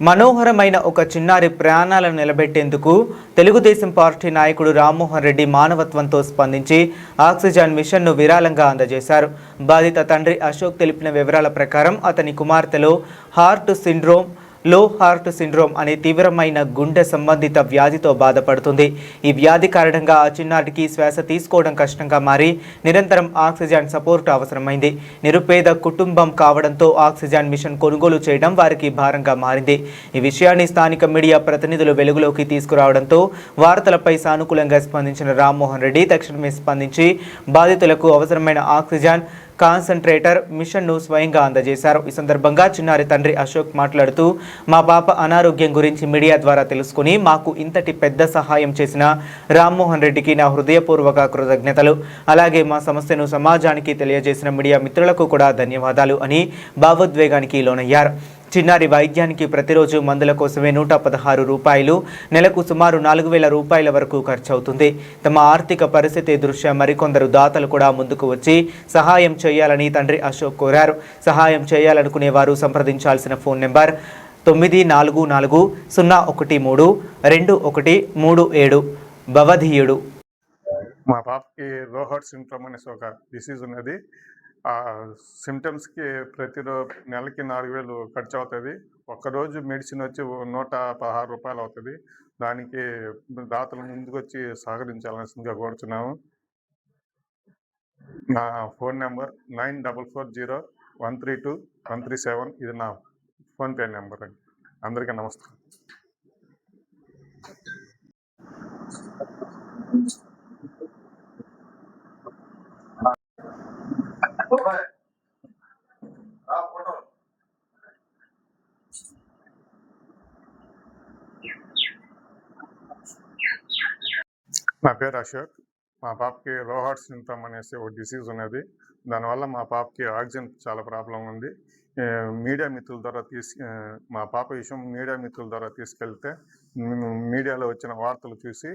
మనోహరమైన ఒక చిన్నారి ప్రాణాలను నిలబెట్టేందుకు తెలుగుదేశం పార్టీ నాయకుడు రామ్మోహన్ రెడ్డి మానవత్వంతో స్పందించి ఆక్సిజన్ మిషన్ను విరాళంగా అందజేశారు. బాధిత తండ్రి అశోక్ తెలిపిన వివరాల ప్రకారం అతని కుమార్తెలో లో హార్ట్ సిండ్రోమ్ అనే తీవ్రమైన గుండె సంబంధిత వ్యాధితో బాధపడుతుంది. ఈ వ్యాధి కారణంగా ఆ చిన్నారికి శ్వాస తీసుకోవడం కష్టంగా మారి నిరంతరం ఆక్సిజన్ సపోర్ట్ అవసరమైంది. నిరుపేద కుటుంబం కావడంతో ఆక్సిజన్ మిషన్ కొనుగోలు చేయడం వారికి భారంగా మారింది. ఈ విషయాన్ని స్థానిక మీడియా ప్రతినిధులు వెలుగులోకి తీసుకురావడంతో వార్తలపై సానుకూలంగా స్పందించిన రామ్మోహన్ రెడ్డి తక్షణమే స్పందించి బాధితులకు అవసరమైన ఆక్సిజన్ కాన్సంట్రేటర్ మిషన్ను స్వయంగా అందజేశారు. ఈ సందర్భంగా చిన్నారి తండ్రి అశోక్ మాట్లాడుతూ, మా పాప అనారోగ్యం గురించి మీడియా ద్వారా తెలుసుకుని మాకు ఇంతటి పెద్ద సహాయం చేసిన రామ్మోహన్ రెడ్డికి నా హృదయపూర్వక కృతజ్ఞతలు. అలాగే మా సమస్యను సమాజానికి తెలియజేసిన మీడియా మిత్రులకు కూడా ధన్యవాదాలు అని భావోద్వేగానికి లోనయ్యారు. చిన్నారి వైద్యానికి ప్రతిరోజు మందుల కోసమే 116 రూపాయలు, నెలకు సుమారు 4000 రూపాయల వరకు ఖర్చవుతుంది. తమ ఆర్థిక పరిస్థితి దృష్ట్యా మరికొందరు దాతలు కూడా ముందుకు వచ్చి సహాయం చేయాలని తండ్రి అశోక్ కోరారు. సహాయం చేయాలనుకునే వారు సంప్రదించాల్సిన ఫోన్ నెంబర్ 9440132137. భవధీయుడు. మా పాపకి లో హార్ట్ సిండ్రోమ్ అనేసి ఒక డిసీజ్ ఉన్నది. ఆ సిమ్టమ్స్కి నెలకి 4000 ఖర్చు అవుతుంది. ఒక్కరోజు మెడిసిన్ వచ్చి 116 రూపాయలు అవుతుంది. దానికి దాతలు ముందుకు వచ్చి సహకరించాల్సిందిగా కోరుతున్నాము. నా ఫోన్ నెంబర్ 9440132137. ఇది నా ఫోన్పే నెంబర్ అండి. అందరికీ నమస్కారం. నా పేరు అశోక్. మా పాపకి లో హార్ట్ సిండ్రోమ్ అనేసి ఒక డిసీజ్ ఉన్నది. దానివల్ల మా పాపకి ఆక్సిజన్ చాలా ప్రాబ్లం ఉంది. మీడియా మిత్రుల ద్వారా మా పాప విషయం మీడియా మిత్రుల ద్వారా తీసుకెళ్తే మీడియాలో వచ్చిన వార్తలు చూసి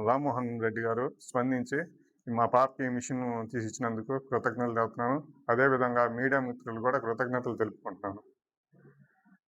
రామ్మోహన్ రెడ్డి గారు స్పందించి మా పాపకి మిషన్ తీసి ఇచ్చినందుకు కృతజ్ఞతలు తెలుపుతున్నాను. అదేవిధంగా మీడియా మిత్రులు కూడా కృతజ్ఞతలు తెలుపుకుంటున్నాను.